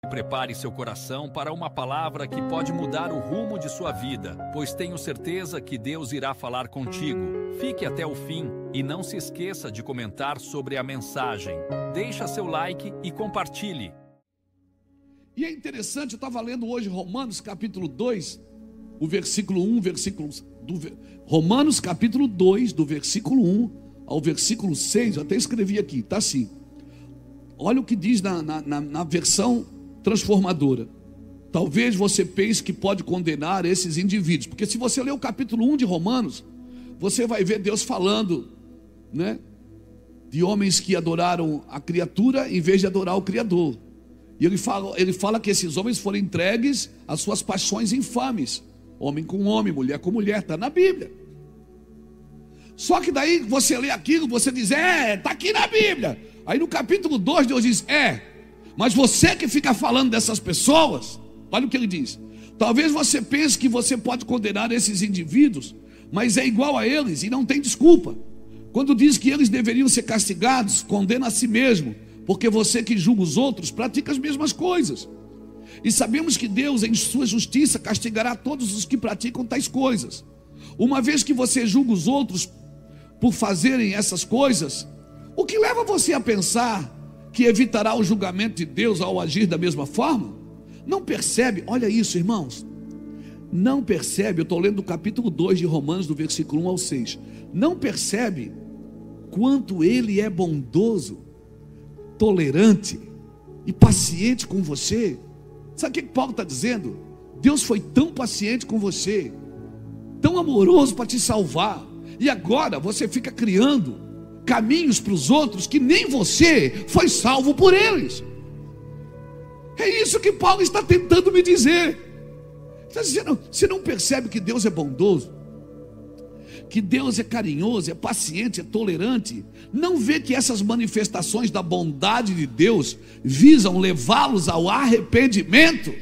Prepare seu coração para uma palavra que pode mudar o rumo de sua vida, pois tenho certeza que Deus irá falar contigo. Fique até o fim e não se esqueça de comentar sobre a mensagem. Deixa seu like e compartilhe. E é interessante, eu estava lendo hoje Romanos capítulo 2, o versículo 1, Romanos capítulo 2, do versículo 1 ao versículo 6, eu até escrevi aqui, está assim. Olha o que diz na versão transformadora. Talvez você pense que pode condenar esses indivíduos, porque se você ler o capítulo 1 de Romanos, você vai ver Deus falando, né, de homens que adoraram a criatura em vez de adorar o Criador. E ele fala que esses homens foram entregues às suas paixões infames, homem com homem, mulher com mulher, está na Bíblia. Só que daí você lê aquilo, você diz, está aqui na Bíblia. Aí no capítulo 2 Deus diz, mas você que fica falando dessas pessoas, olha o que ele diz. Talvez você pense que você pode condenar esses indivíduos, mas é igual a eles e não tem desculpa. Quando diz que eles deveriam ser castigados, condena a si mesmo, porque você que julga os outros pratica as mesmas coisas. E sabemos que Deus, em sua justiça, castigará todos os que praticam tais coisas. Uma vez que você julga os outros por fazerem essas coisas, o que leva você a pensar que evitará o julgamento de Deus ao agir da mesma forma? Não percebe? Olha isso, irmãos. Não percebe, eu estou lendo o capítulo 2 de Romanos, do versículo 1 ao 6. Não percebe quanto ele é bondoso, tolerante e paciente com você? Sabe o que Paulo está dizendo? Deus foi tão paciente com você, tão amoroso para te salvar, e agora você fica criando caminhos para os outros que nem você foi salvo por eles. É isso que Paulo está tentando me dizer. Está dizendo, você não percebe que Deus é bondoso, que Deus é carinhoso, é paciente, é tolerante? Não vê que essas manifestações da bondade de Deus visam levá-los ao arrependimento?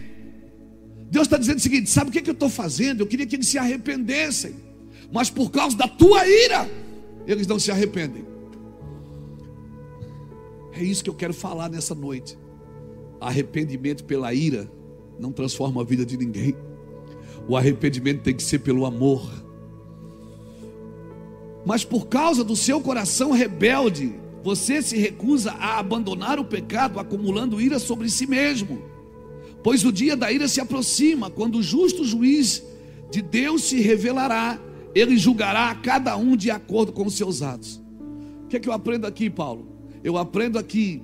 Deus está dizendo o seguinte, sabe o que eu estou fazendo? Eu queria que eles se arrependessem, mas por causa da tua ira, eles não se arrependem. É isso que eu quero falar nessa noite. Arrependimento pela ira não transforma a vida de ninguém. O arrependimento tem que ser pelo amor. Mas por causa do seu coração rebelde, você se recusa a abandonar o pecado, acumulando ira sobre si mesmo. Pois o dia da ira se aproxima, quando o justo juiz de Deus se revelará. Ele julgará a cada um de acordo com os seus atos. O que é que eu aprendo aqui, Paulo? Eu aprendo aqui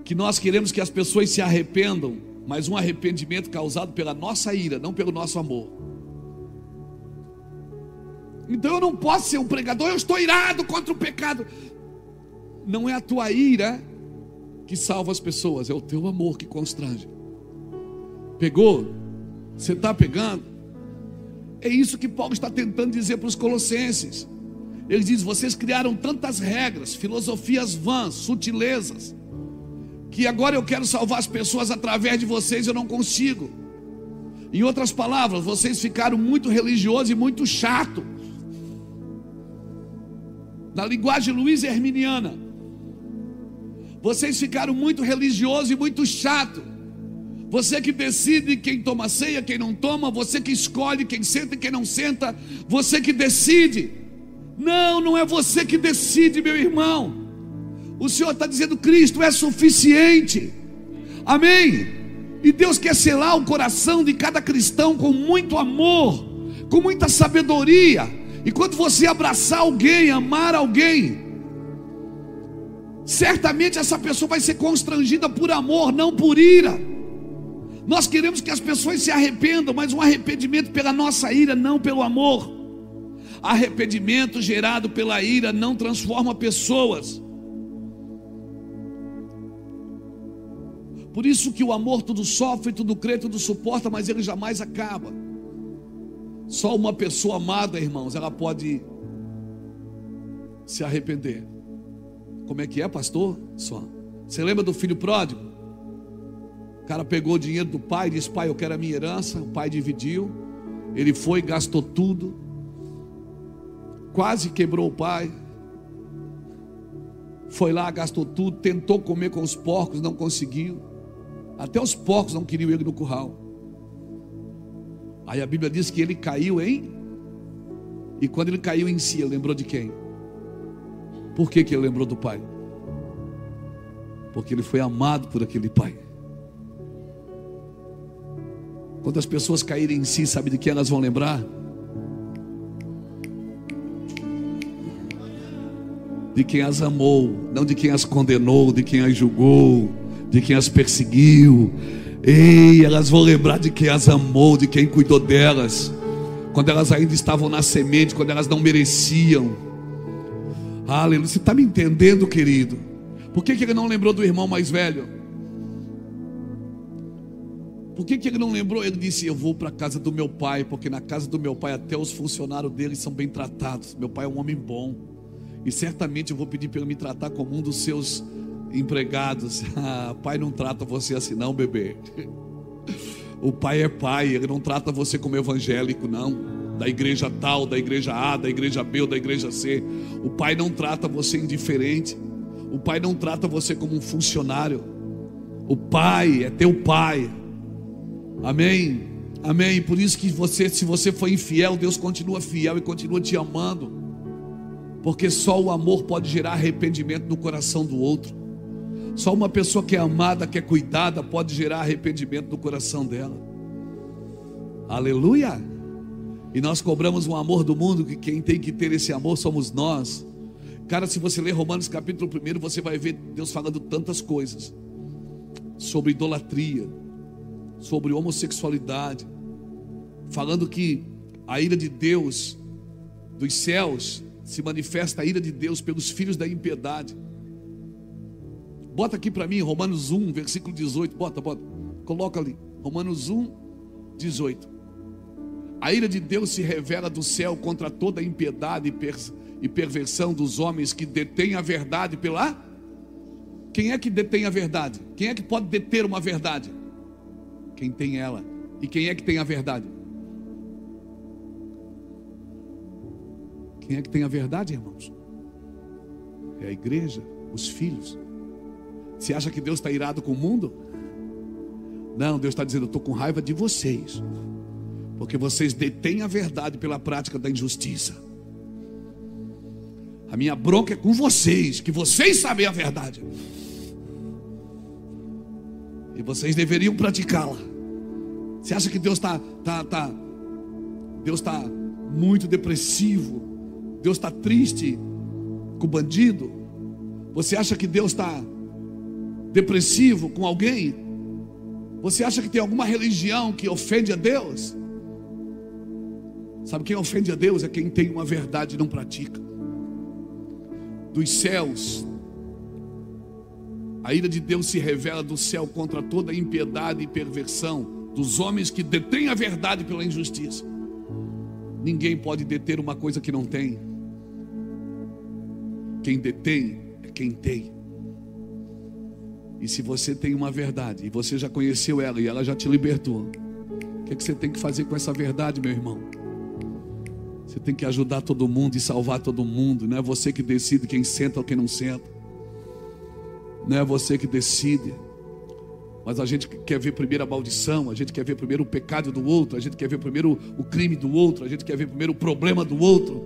que nós queremos que as pessoas se arrependam, mas um arrependimento causado pela nossa ira, não pelo nosso amor. Então eu não posso ser um pregador, eu estou irado contra o pecado. Não é a tua ira que salva as pessoas, é o teu amor que constrange. Pegou? Você está pegando? É isso que Paulo está tentando dizer para os colossenses. Ele diz, vocês criaram tantas regras, filosofias vãs, sutilezas, que agora eu quero salvar as pessoas através de vocês, eu não consigo. Em outras palavras, vocês ficaram muito religiosos e muito chato. Na linguagem Luiz Herminiana, vocês ficaram muito religiosos e muito chato. Você que decide quem toma ceia, quem não toma, você que escolhe quem senta e quem não senta, você que decide. Não é você que decide, meu irmão. O Senhor está dizendo, Cristo é suficiente. Amém? E Deus quer selar o coração de cada cristão com muito amor, com muita sabedoria. E quando você abraçar alguém, amar alguém, certamente essa pessoa vai ser constrangida por amor, não por ira. Nós queremos que as pessoas se arrependam, mas um arrependimento pela nossa ira, não pelo amor. Arrependimento gerado pela ira não transforma pessoas. Por isso que o amor tudo sofre, tudo crê, tudo suporta, mas ele jamais acaba. Só uma pessoa amada, irmãos, ela pode se arrepender. Como é que é, pastor? Só. Você lembra do filho pródigo? O cara pegou o dinheiro do pai e disse, pai, eu quero a minha herança. O pai dividiu. Ele foi, gastou tudo. Quase quebrou o pai. Foi lá, gastou tudo. Tentou comer com os porcos, não conseguiu. Até os porcos não queriam ele no curral. Aí a Bíblia diz que ele caiu e quando ele caiu em si, ele lembrou de quem? Por que ele lembrou do pai? Porque ele foi amado por aquele pai. Quando as pessoas caírem em si, sabe de quem elas vão lembrar? De quem as amou, não de quem as condenou, de quem as julgou, de quem as perseguiu. Ei, elas vão lembrar de quem as amou, de quem cuidou delas, quando elas ainda estavam na semente, quando elas não mereciam. Aleluia, você está me entendendo, querido? Por que ele não lembrou do irmão mais velho? Por que ele não lembrou? Ele disse: eu vou para a casa do meu pai, porque na casa do meu pai até os funcionários dele são bem tratados. Meu pai é um homem bom, e certamente eu vou pedir para ele me tratar como um dos seus empregados. Pai não trata você assim não, bebê. O pai é pai, ele não trata você como evangélico não, da igreja tal, da igreja A, da igreja B ou da igreja C. O pai não trata você indiferente. O pai não trata você como um funcionário. O pai é teu pai. Amém? Amém? Por isso que se você for infiel, Deus continua fiel e continua te amando, porque só o amor pode gerar arrependimento no coração do outro. Só uma pessoa que é amada, que é cuidada, pode gerar arrependimento no coração dela. Aleluia! E nós cobramos um amor do mundo, que quem tem que ter esse amor somos nós. Cara, se você ler Romanos capítulo 1, você vai ver Deus falando tantas coisas sobre idolatria, sobre homossexualidade, falando que a ira de Deus dos céus se manifesta, a ira de Deus pelos filhos da impiedade. Bota aqui para mim Romanos 1, versículo 18. Bota, coloca ali, Romanos 1, 18. A ira de Deus se revela do céu contra toda a impiedade e perversão dos homens que detêm a verdade pela... Quem é que detém a verdade? Quem é que pode deter uma verdade? Quem tem ela. E quem é que tem a verdade? Quem é que tem a verdade, irmãos? É a igreja, os filhos. Você acha que Deus está irado com o mundo? Não, Deus está dizendo: eu estou com raiva de vocês, porque vocês detêm a verdade pela prática da injustiça. A minha bronca é com vocês, que vocês sabem a verdade e vocês deveriam praticá-la. Você acha que Deus Deus está muito depressivo? Deus está triste com o bandido? Você acha que Deus está depressivo com alguém? Você acha que tem alguma religião que ofende a Deus? Sabe quem ofende a Deus? É quem tem uma verdade e não pratica. Dos céus, a ira de Deus se revela do céu contra toda a impiedade e perversão dos homens que detêm a verdade pela injustiça. Ninguém pode deter uma coisa que não tem. Quem detém é quem tem. E se você tem uma verdade e você já conheceu ela e ela já te libertou, o que você tem que fazer com essa verdade, meu irmão? Você tem que ajudar todo mundo e salvar todo mundo. Não é você que decide quem senta ou quem não senta. Não é você que decide. Mas a gente quer ver primeiro a maldição, a gente quer ver primeiro o pecado do outro, a gente quer ver primeiro o crime do outro, a gente quer ver primeiro o problema do outro.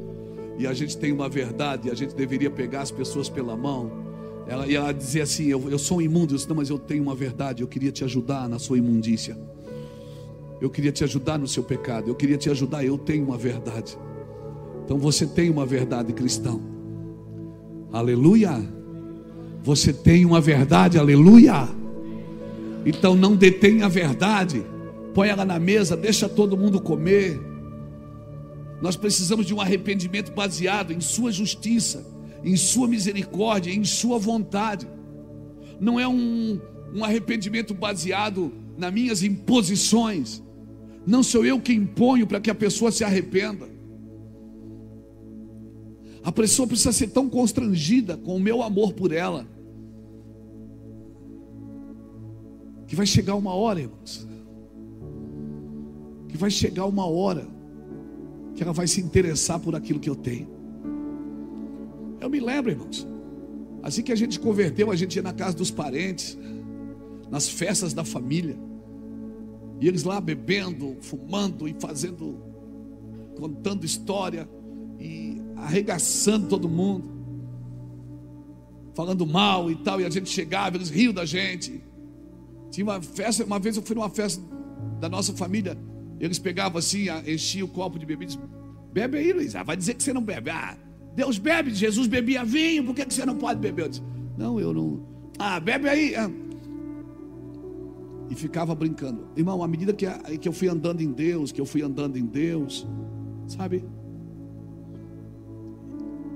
E a gente tem uma verdade, e a gente deveria pegar as pessoas pela mão. Ela dizia assim: eu sou um imundo. Eu disse: não, mas eu tenho uma verdade. Eu queria te ajudar na sua imundícia. Eu queria te ajudar no seu pecado. Eu queria te ajudar. Eu tenho uma verdade. Então você tem uma verdade, cristão. Aleluia. Você tem uma verdade, aleluia. Então não detenha a verdade. Põe ela na mesa, deixa todo mundo comer. Nós precisamos de um arrependimento baseado em sua justiça, em sua misericórdia, em sua vontade. Não é um arrependimento baseado nas minhas imposições. Não sou eu que imponho para que a pessoa se arrependa. A pessoa precisa ser tão constrangida com o meu amor por ela, que vai chegar uma hora, irmãos, que vai chegar uma hora que ela vai se interessar por aquilo que eu tenho. Eu me lembro, irmãos, assim que a gente converteu, a gente ia na casa dos parentes. nas festas da família. E eles lá bebendo, fumando e fazendo, contando história e arregaçando todo mundo, falando mal e tal. E a gente chegava, eles riam da gente. Tinha uma festa, uma vez eu fui numa festa da nossa família. Eles pegavam assim, enchiam o copo de bebida. Bebe aí, Luiz. Vai dizer que você não bebe. Deus bebe, Jesus bebia vinho, por que você não pode beber? Eu disse, não, eu não. Bebe aí. E ficava brincando. Irmão, à medida que eu fui andando em Deus, sabe?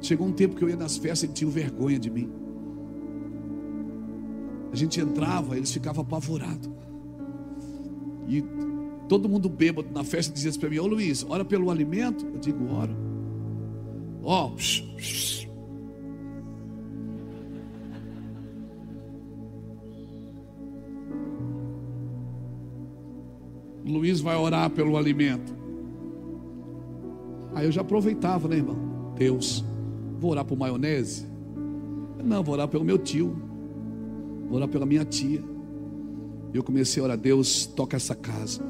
Chegou um tempo que eu ia nas festas e tinham vergonha de mim. A gente entrava, eles ficavam apavorados. E todo mundo bêbado na festa dizia assim para mim, ô Luiz, ora pelo alimento? Eu digo, oro. Luiz vai orar pelo alimento. Aí eu já aproveitava, né, irmão? Deus, vou orar por maionese? Não, vou orar pelo meu tio, vou orar pela minha tia. Eu comecei a orar, Deus, toca essa casa.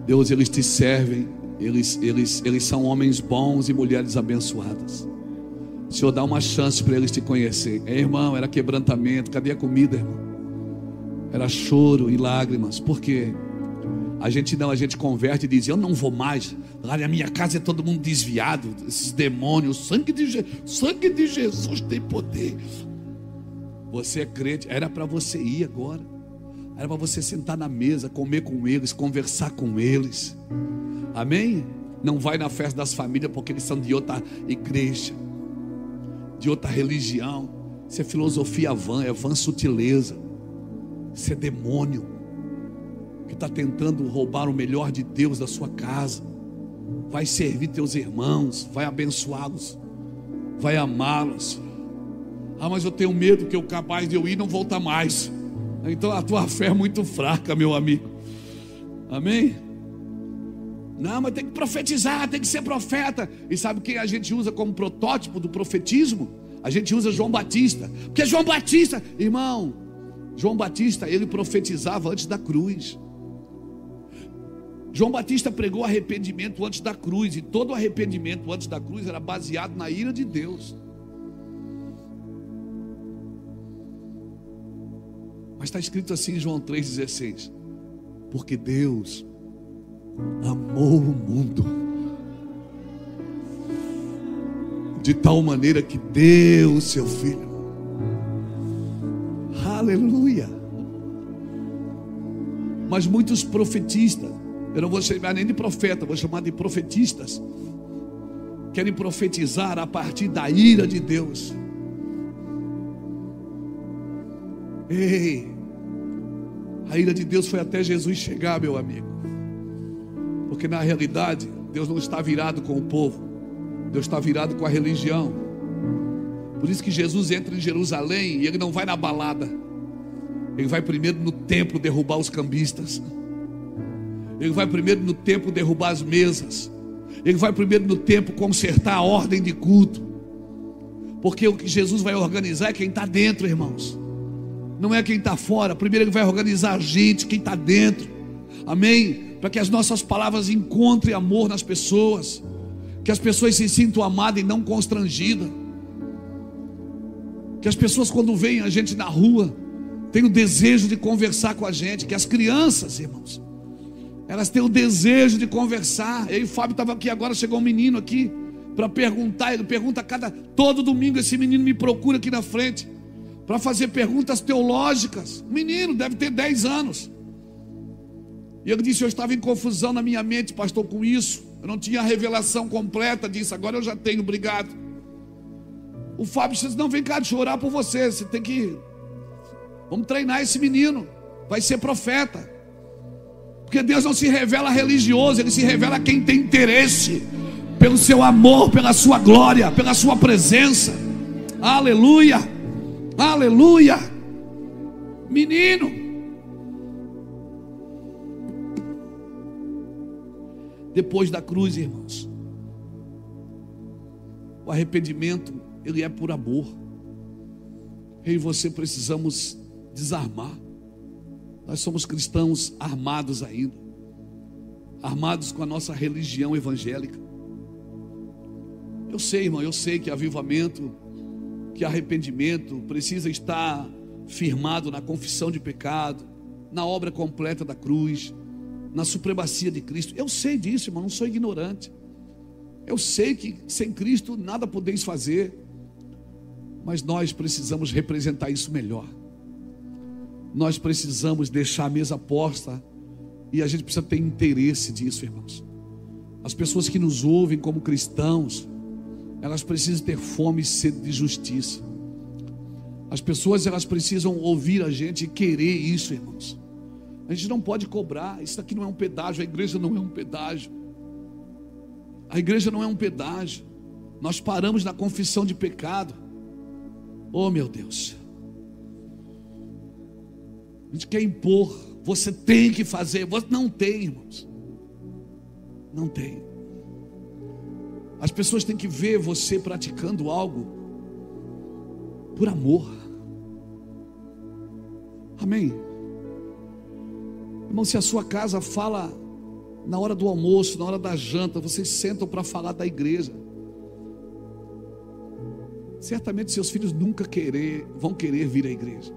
Deus, eles te servem, eles são homens bons e mulheres abençoadas. O Senhor dá uma chance para eles te conhecer. Irmão, era quebrantamento. Cadê a comida, irmão? Era choro e lágrimas. Por quê? A gente converte e diz, eu não vou mais. Lá na minha casa é todo mundo desviado. Esses demônios, o sangue de Jesus tem poder. Você é crente, era para você ir agora. Era para você sentar na mesa, comer com eles, conversar com eles. Amém? Não vai na festa das famílias porque eles são de outra igreja, de outra religião. Isso é filosofia vã, é vã sutileza. Isso é demônio que está tentando roubar o melhor de Deus da sua casa. Vai servir teus irmãos, vai abençoá-los, vai amá-los. Mas eu tenho medo que eu capaz de eu ir e não voltar mais. Então a tua fé é muito fraca, meu amigo. Amém? Não, mas tem que profetizar, tem que ser profeta. E sabe quem a gente usa como protótipo do profetismo? A gente usa João Batista. Porque João Batista, irmão, João Batista, ele profetizava antes da cruz. João Batista pregou arrependimento antes da cruz. E todo arrependimento antes da cruz era baseado na ira de Deus. Mas está escrito assim em João 3,16: porque Deus amou o mundo de tal maneira que deu o seu Filho. Aleluia. Mas muitos profetistas, eu não vou chamar nem de profeta, vou chamar de profetistas, querem profetizar a partir da ira de Deus. Ei, a ira de Deus foi até Jesus chegar, meu amigo. Porque na realidade Deus não está virado com o povo, Deus está virado com a religião. Por isso que Jesus entra em Jerusalém e ele não vai na balada. Ele vai primeiro no templo derrubar os cambistas. Ele vai primeiro no templo derrubar as mesas. Ele vai primeiro no templo consertar a ordem de culto. Porque o que Jesus vai organizar é quem está dentro, irmãos. Não é quem está fora. Primeiro ele vai organizar a gente, quem está dentro. Amém? Para que as nossas palavras encontrem amor nas pessoas. Que as pessoas se sintam amadas e não constrangidas. Que as pessoas, quando veem a gente na rua, tenham o desejo de conversar com a gente. Que as crianças, irmãos, elas têm o desejo de conversar. Eu e o Fábio estava aqui agora, chegou um menino aqui para perguntar. Ele pergunta todo domingo, esse menino me procura aqui na frente para fazer perguntas teológicas. O menino deve ter 10 anos. E ele disse, eu estava em confusão na minha mente, pastor, com isso. Eu não tinha a revelação completa disso. Agora eu já tenho, obrigado. O Fábio disse, não, vem cá, deixa eu orar por você. Você tem que... Vamos treinar esse menino. Vai ser profeta. Porque Deus não se revela religioso, Ele se revela a quem tem interesse pelo seu amor, pela sua glória, pela sua presença. Aleluia, aleluia. Menino, depois da cruz, irmãos, o arrependimento, ele é por amor. Eu e você precisamos desarmar. Nós somos cristãos armados ainda, armados com a nossa religião evangélica. Eu sei, irmão, eu sei que avivamento, que arrependimento precisa estar firmado na confissão de pecado, na obra completa da cruz, na supremacia de Cristo. Eu sei disso, irmão, não sou ignorante. Eu sei que sem Cristo nada podeis fazer, mas nós precisamos representar isso melhor. Nós precisamos deixar a mesa posta e a gente precisa ter interesse disso, irmãos. As pessoas que nos ouvem como cristãos, elas precisam ter fome e sede de justiça. As pessoas, elas precisam ouvir a gente e querer isso, irmãos. A gente não pode cobrar. Isso aqui não é um pedágio. A igreja não é um pedágio. A igreja não é um pedágio. Nós paramos na confissão de pecado. Oh, meu Deus. A gente quer impor. Você tem que fazer. Você não tem, irmãos. Não tem. As pessoas têm que ver você praticando algo por amor. Amém? Irmão, se a sua casa fala na hora do almoço, na hora da janta, vocês sentam para falar da igreja, certamente seus filhos nunca vão querer vir à igreja.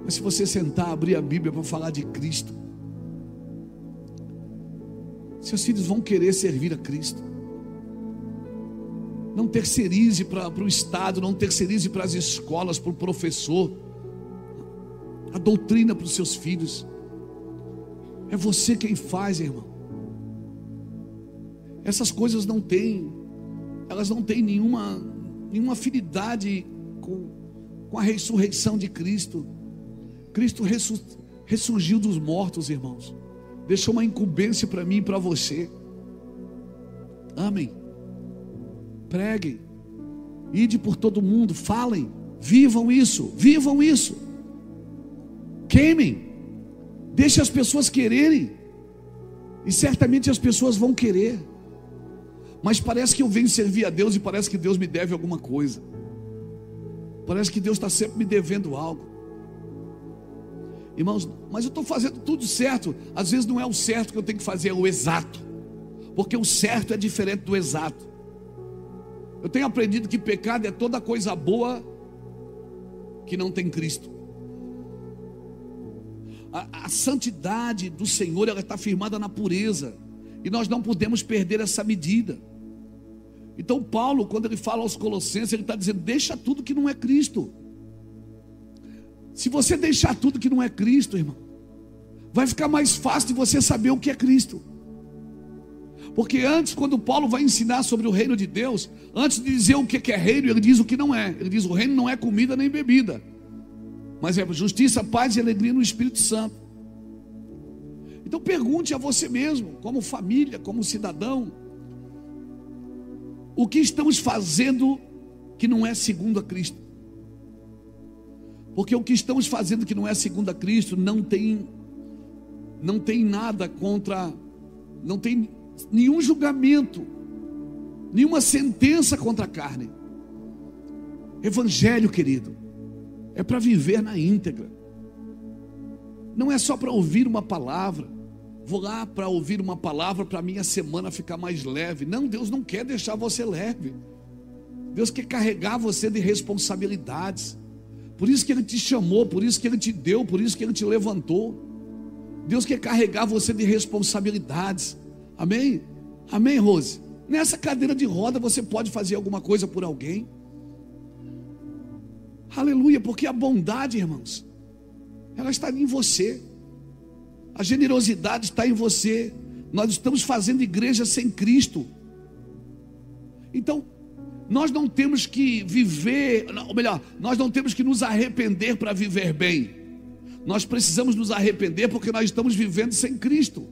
Mas se você sentar, abrir a Bíblia para falar de Cristo, seus filhos vão querer servir a Cristo. Não terceirize para o Estado, não terceirize para as escolas, para o professor a doutrina para os seus filhos. É você quem faz, irmão. Essas coisas elas não têm nenhuma afinidade com a ressurreição de Cristo. Cristo ressurgiu dos mortos, irmãos. Deixou uma incumbência para mim e para você. Amém. Preguem, ide por todo mundo, falem, vivam isso, queimem, deixe as pessoas quererem, e certamente as pessoas vão querer. Mas parece que eu venho servir a Deus e parece que Deus me deve alguma coisa, parece que Deus está sempre me devendo algo. Irmãos, mas eu estou fazendo tudo certo. Às vezes não é o certo que eu tenho que fazer, é o exato, porque o certo é diferente do exato. Eu tenho aprendido que pecado é toda coisa boa que não tem Cristo. A santidade do Senhor, ela está firmada na pureza, e nós não podemos perder essa medida. Então Paulo, quando ele fala aos Colossenses, ele está dizendo: deixa tudo que não é Cristo. Se você deixar tudo que não é Cristo, irmão, vai ficar mais fácil de você saber o que é Cristo. Porque antes, quando Paulo vai ensinar sobre o reino de Deus, antes de dizer o que é reino, ele diz o que não é. Ele diz: o reino não é comida nem bebida, mas é justiça, paz e alegria no Espírito Santo. Então pergunte a você mesmo, como família, como cidadão, o que estamos fazendo que não é segundo a Cristo? Porque o que estamos fazendo que não é segundo a Cristo não tem nada contra, não tem nenhum julgamento, nenhuma sentença contra a carne. Evangelho, querido, é para viver na íntegra. Não é só para ouvir uma palavra. Vou lá para ouvir uma palavra para a minha semana ficar mais leve. Não, Deus não quer deixar você leve. Deus quer carregar você de responsabilidades. Por isso que Ele te chamou, por isso que Ele te deu, por isso que Ele te levantou. Deus quer carregar você de responsabilidades. Amém? Amém, Rose? Nessa cadeira de roda você pode fazer alguma coisa por alguém. Aleluia, porque a bondade, irmãos, ela está em você. A generosidade está em você. Nós estamos fazendo igreja sem Cristo. Então, nós não temos que viver, ou melhor, nós não temos que nos arrepender para viver bem. Nós precisamos nos arrepender porque nós estamos vivendo sem Cristo.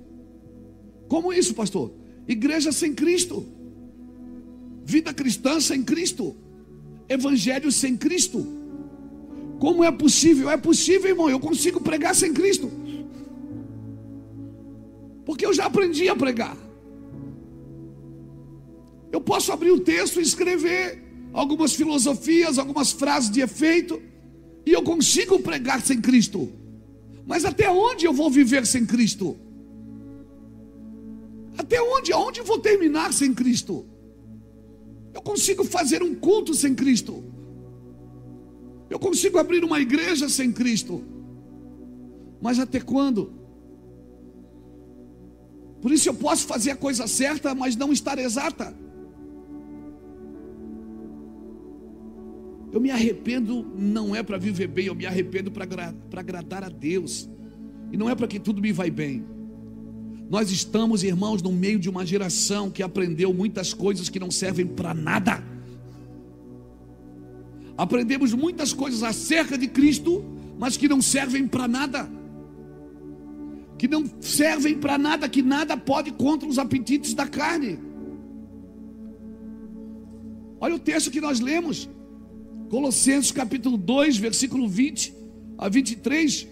Como isso, pastor? Igreja sem Cristo, vida cristã sem Cristo, evangelho sem Cristo. Como é possível? É possível, irmão. Eu consigo pregar sem Cristo, porque eu já aprendi a pregar. Eu posso abrir o texto e escrever algumas filosofias, algumas frases de efeito, E eu consigo pregar sem Cristo. Mas até onde eu vou viver sem Cristo? Até onde? Aonde eu vou terminar sem Cristo? Eu consigo fazer um culto sem Cristo. Eu consigo abrir uma igreja sem Cristo. Mas até quando? Por isso eu posso fazer a coisa certa, mas não estar exata. Eu me arrependo, não é para viver bem, eu me arrependo para agradar a Deus. E não é para que tudo me vai bem. Nós estamos, irmãos, no meio de uma geração que aprendeu muitas coisas que não servem para nada. Aprendemos muitas coisas acerca de Cristo, mas que não servem para nada. Que não servem para nada, que nada pode contra os apetites da carne. Olha o texto que nós lemos. Colossenses capítulo 2, versículo 20 a 23.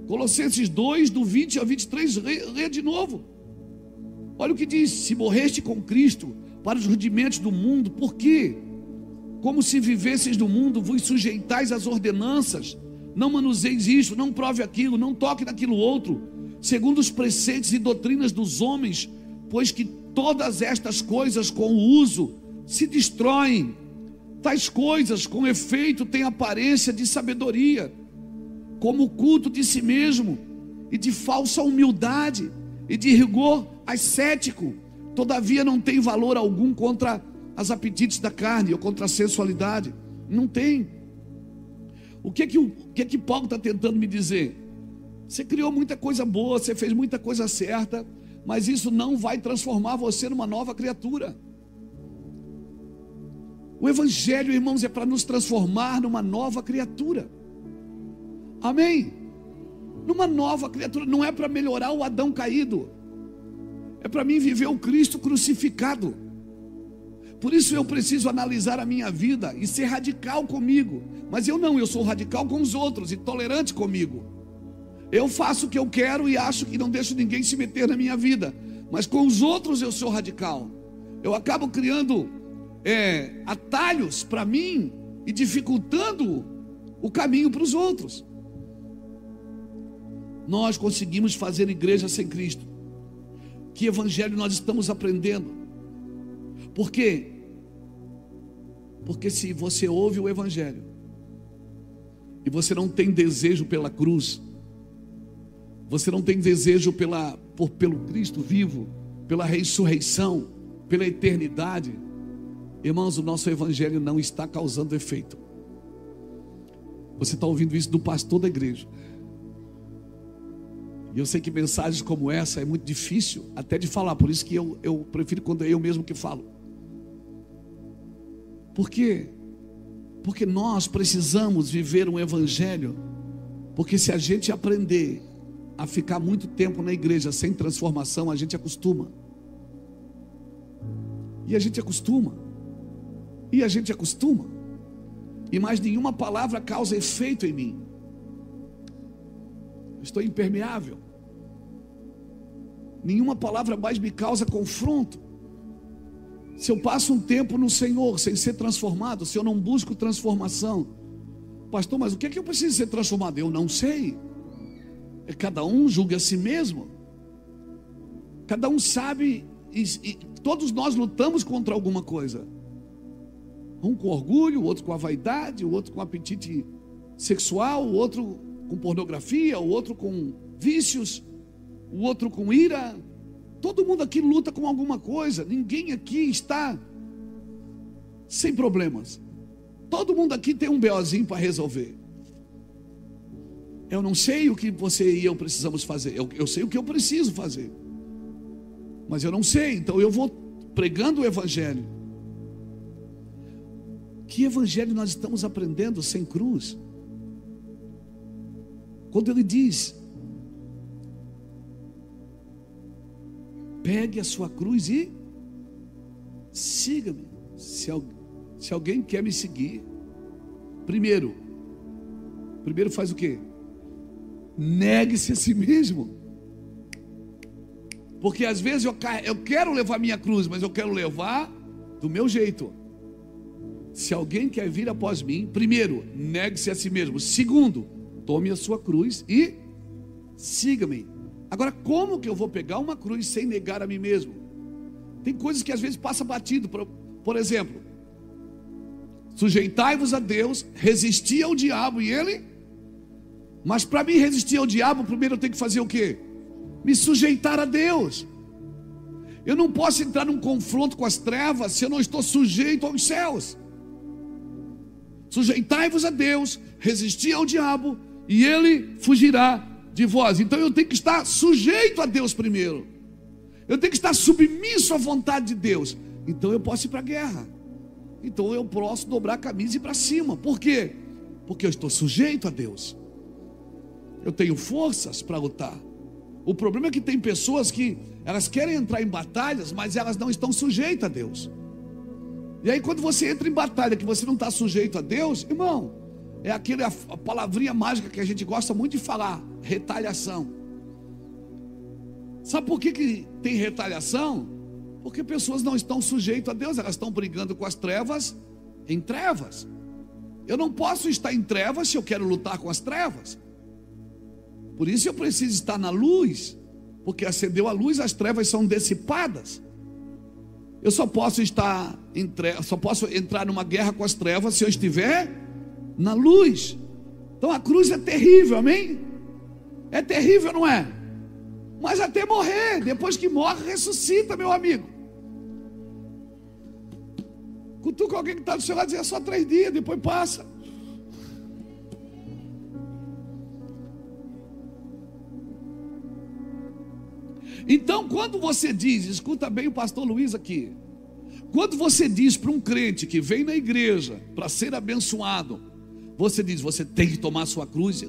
Colossenses 2, do 20 a 23, lê de novo. Olha o que diz: se morreste com Cristo para os rudimentos do mundo, por quê? Como se vivesseis no mundo, vos sujeitais às ordenanças. Não manuseis isto, não prove aquilo, não toque naquilo outro, segundo os preceitos e doutrinas dos homens, pois que todas estas coisas com o uso se destroem. Tais coisas, com efeito, têm aparência de sabedoria, como o culto de si mesmo, e de falsa humildade, e de rigor ascético. Todavia não tem valor algum contra os apetites da carne, ou contra a sensualidade. Não tem. O que que Paulo está tentando me dizer? Você criou muita coisa boa, você fez muita coisa certa, mas isso não vai transformar você numa nova criatura. O Evangelho, irmãos, é para nos transformar numa nova criatura. Amém? Numa nova criatura. Não é para melhorar o Adão caído. É para mim viver o Cristo crucificado. Por isso eu preciso analisar a minha vida e ser radical comigo. Mas eu sou radical com os outros e tolerante comigo. Eu faço o que eu quero e acho que não deixo ninguém se meter na minha vida. Mas com os outros eu sou radical. Eu acabo criando atalhos para mim e dificultando o caminho para os outros. Nós conseguimos fazer igreja sem Cristo. Que evangelho nós estamos aprendendo? Por quê? Porque se você ouve o evangelho e você não tem desejo pela cruz, você não tem desejo pelo Cristo vivo, pela ressurreição, pela eternidade, irmãos, o nosso evangelho não está causando efeito. Você está ouvindo isso do pastor da igreja. E eu sei que mensagens como essa é muito difícil até de falar. Por isso que eu prefiro quando é eu mesmo que falo. Por quê? Porque nós precisamos viver um evangelho. Porque se a gente aprender a ficar muito tempo na igreja sem transformação, a gente acostuma. E a gente acostuma. E a gente acostuma. E mais nenhuma palavra causa efeito em mim. Eu estou impermeável. Nenhuma palavra mais me causa confronto. Se eu passo um tempo no Senhor sem ser transformado, se eu não busco transformação, pastor, mas o que é que eu preciso ser transformado? Eu não sei. Cada um julga a si mesmo. Cada um sabe, e todos nós lutamos contra alguma coisa. Um com orgulho, o outro com a vaidade, o outro com apetite sexual, o outro com pornografia, o outro com vícios, o outro com ira. Todo mundo aqui luta com alguma coisa. Ninguém aqui está sem problemas. Todo mundo aqui tem um BOzinho para resolver. Eu não sei o que você e eu precisamos fazer. Eu sei o que eu preciso fazer, mas eu não sei. Então eu vou pregando o evangelho. Que evangelho nós estamos aprendendo sem cruz? Quando ele diz: pegue a sua cruz e siga-me. Se alguém quer me seguir, primeiro faz o quê? Negue-se a si mesmo. Porque às vezes eu quero levar minha cruz, mas eu quero levar do meu jeito. Se alguém quer vir após mim, primeiro, negue-se a si mesmo. Segundo, tome a sua cruz e siga-me. Agora, como que eu vou pegar uma cruz sem negar a mim mesmo? Tem coisas que às vezes passa batido. Por exemplo, sujeitai-vos a Deus, resisti ao diabo e ele... Mas para mim resistir ao diabo, primeiro eu tenho que fazer o quê? Me sujeitar a Deus. Eu não posso entrar num confronto com as trevas se eu não estou sujeito aos céus. Sujeitai-vos a Deus, resisti ao diabo e ele fugirá de vós. Então eu tenho que estar sujeito a Deus primeiro. Eu tenho que estar submisso à vontade de Deus. Então eu posso ir para a guerra. Então eu posso dobrar a camisa e ir para cima. Por quê? Porque eu estou sujeito a Deus. Eu tenho forças para lutar. O problema é que tem pessoas que elas querem entrar em batalhas, mas elas não estão sujeitas a Deus. E aí quando você entra em batalha que você não está sujeito a Deus, irmão, é a palavrinha mágica que a gente gosta muito de falar: retaliação. Sabe por que tem retaliação? Porque pessoas não estão sujeitas a Deus, elas estão brigando com as trevas em trevas. Eu não posso estar em trevas se eu quero lutar com as trevas. Por isso eu preciso estar na luz, porque acendeu a luz, as trevas são dissipadas. Eu só posso estar só posso entrar numa guerra com as trevas se eu estiver na luz. Então a cruz é terrível, amém? É terrível, não é? Mas até morrer, depois que morre, ressuscita, meu amigo. Cutuca alguém que está do seu lado e diz: é só 3 dias, depois passa. Então, quando você diz, escuta bem o pastor Luiz aqui, quando você diz para um crente que vem na igreja para ser abençoado, você diz: você tem que tomar sua cruz,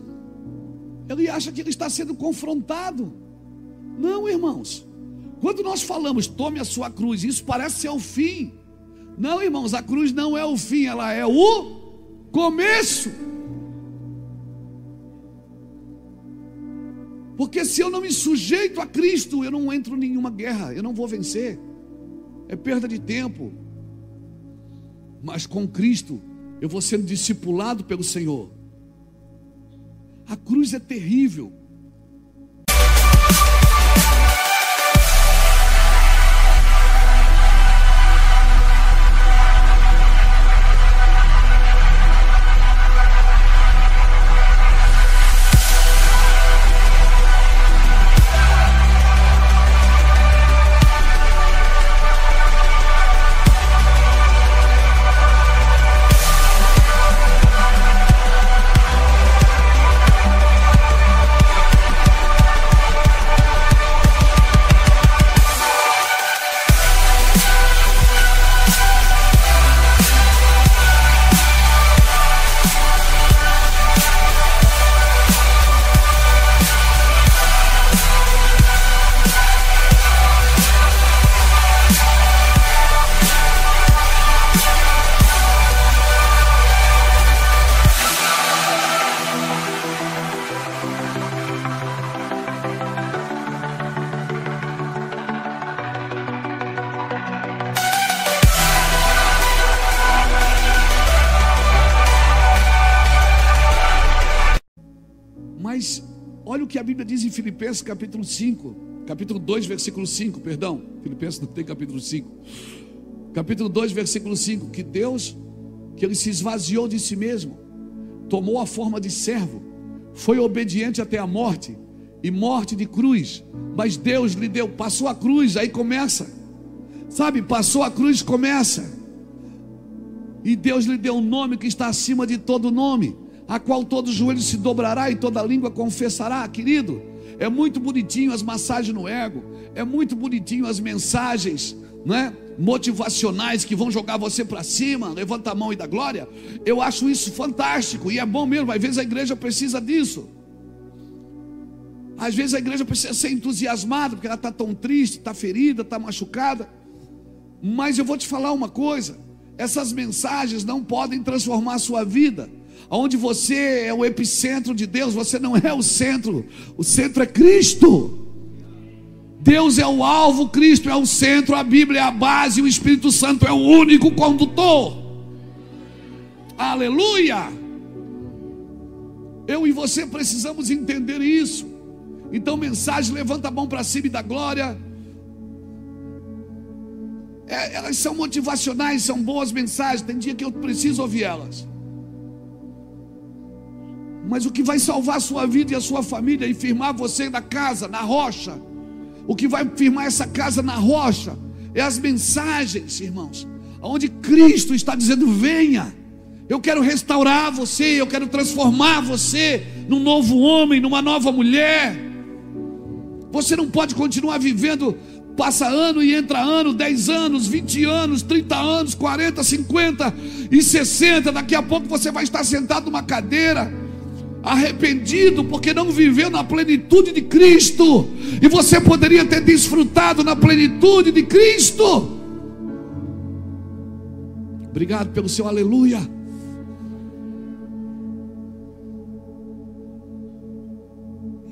ele acha que ele está sendo confrontado. Não, irmãos, quando nós falamos tome a sua cruz, isso parece ser o fim. Não, irmãos, a cruz não é o fim, ela é o começo. Porque se eu não me sujeito a Cristo, eu não entro em nenhuma guerra, eu não vou vencer. É perda de tempo. Mas com Cristo, eu vou sendo discipulado pelo Senhor. A cruz é terrível. Mas olha o que a Bíblia diz em Filipenses capítulo 2, versículo 5, perdão. Filipenses não tem capítulo 5. Capítulo 2, versículo 5, que Deus, que ele se esvaziou de si mesmo, tomou a forma de servo, foi obediente até a morte, e morte de cruz. Mas Deus lhe deu, passou a cruz, aí começa, sabe, passou a cruz, começa. E Deus lhe deu um nome que está acima de todo nome, a qual todo joelho se dobrará e toda língua confessará. Querido, é muito bonitinho as massagens no ego, é muito bonitinho as mensagens, né, motivacionais que vão jogar você para cima, levanta a mão e dá glória. Eu acho isso fantástico e é bom mesmo. Às vezes a igreja precisa disso. Às vezes a igreja precisa ser entusiasmada porque ela está tão triste, está ferida, está machucada. Mas eu vou te falar uma coisa: essas mensagens não podem transformar a sua vida. Onde você é o epicentro de Deus, você não é o centro é Cristo. Deus é o alvo, Cristo é o centro, a Bíblia é a base, o Espírito Santo é o único condutor. Aleluia! Eu e você precisamos entender isso. Então, mensagem, levanta a mão para cima e dá glória. Elas são motivacionais, são boas mensagens. Tem dia que eu preciso ouvir elas. Mas o que vai salvar a sua vida e a sua família e firmar você na casa, na rocha, o que vai firmar essa casa na rocha é as mensagens, irmãos, onde Cristo está dizendo: venha, eu quero restaurar você, eu quero transformar você num novo homem, numa nova mulher. Você não pode continuar vivendo, passa ano e entra ano, 10 anos, 20 anos, 30 anos, 40, 50 e 60. Daqui a pouco você vai estar sentado numa cadeira, arrependido porque não viveu na plenitude de Cristo. E você poderia ter desfrutado na plenitude de Cristo. Obrigado pelo seu aleluia.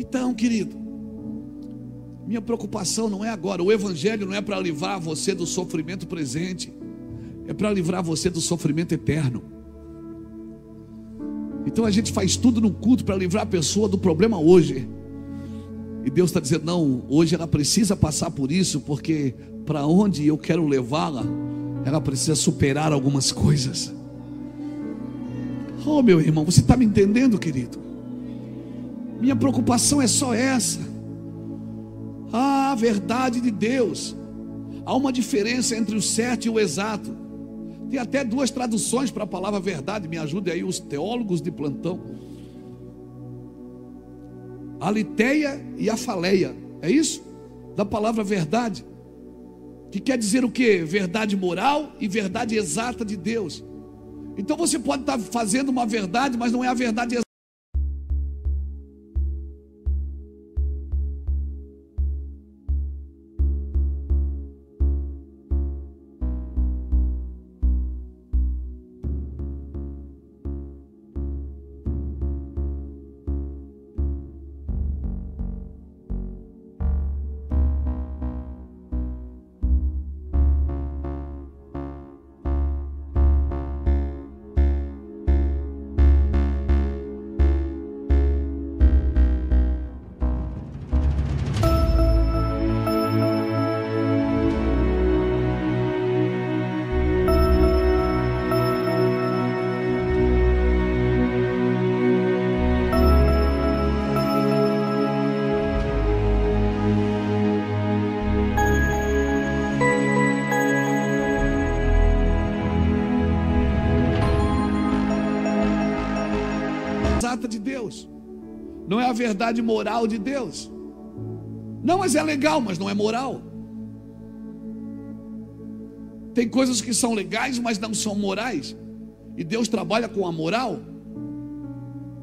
Então, querido, minha preocupação não é agora. O evangelho não é para livrar você do sofrimento presente, é para livrar você do sofrimento eterno. Então a gente faz tudo no culto para livrar a pessoa do problema hoje. E Deus está dizendo: não, hoje ela precisa passar por isso, porque para onde eu quero levá-la, ela precisa superar algumas coisas. Oh, meu irmão, você está me entendendo, querido? Minha preocupação é só essa. A verdade de Deus. Há uma diferença entre o certo e o exato. Tem até duas traduções para a palavra verdade. Me ajudem aí os teólogos de plantão. A liteia e a faleia. É isso? Da palavra verdade. Que quer dizer o quê? Verdade moral e verdade exata de Deus. Então você pode estar fazendo uma verdade, mas não é a verdade exata. De Deus, não é a verdade moral de Deus. Não, mas é legal, mas não é moral. Tem coisas que são legais, mas não são morais. E Deus trabalha com a moral.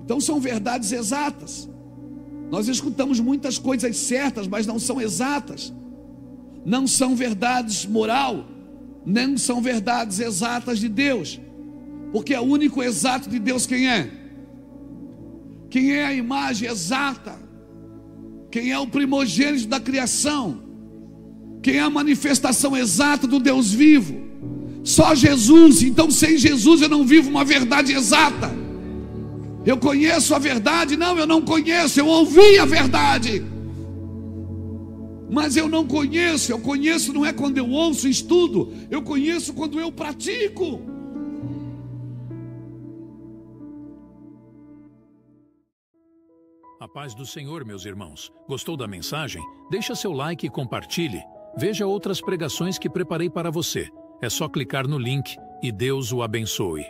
Então são verdades exatas. Nós escutamos muitas coisas certas, mas não são exatas. Não são verdades moral, nem são verdades exatas de Deus. Porque é o único exato de Deus quem é? Quem é a imagem exata? Quem é o primogênito da criação? Quem é a manifestação exata do Deus vivo? Só Jesus. Então sem Jesus eu não vivo uma verdade exata. Eu conheço a verdade? Não, eu não conheço. Eu ouvi a verdade, mas eu não conheço. Eu conheço não é quando eu ouço e estudo. Eu conheço quando eu pratico. A paz do Senhor, meus irmãos. Gostou da mensagem? Deixa seu like e compartilhe. Veja outras pregações que preparei para você. É só clicar no link e Deus o abençoe.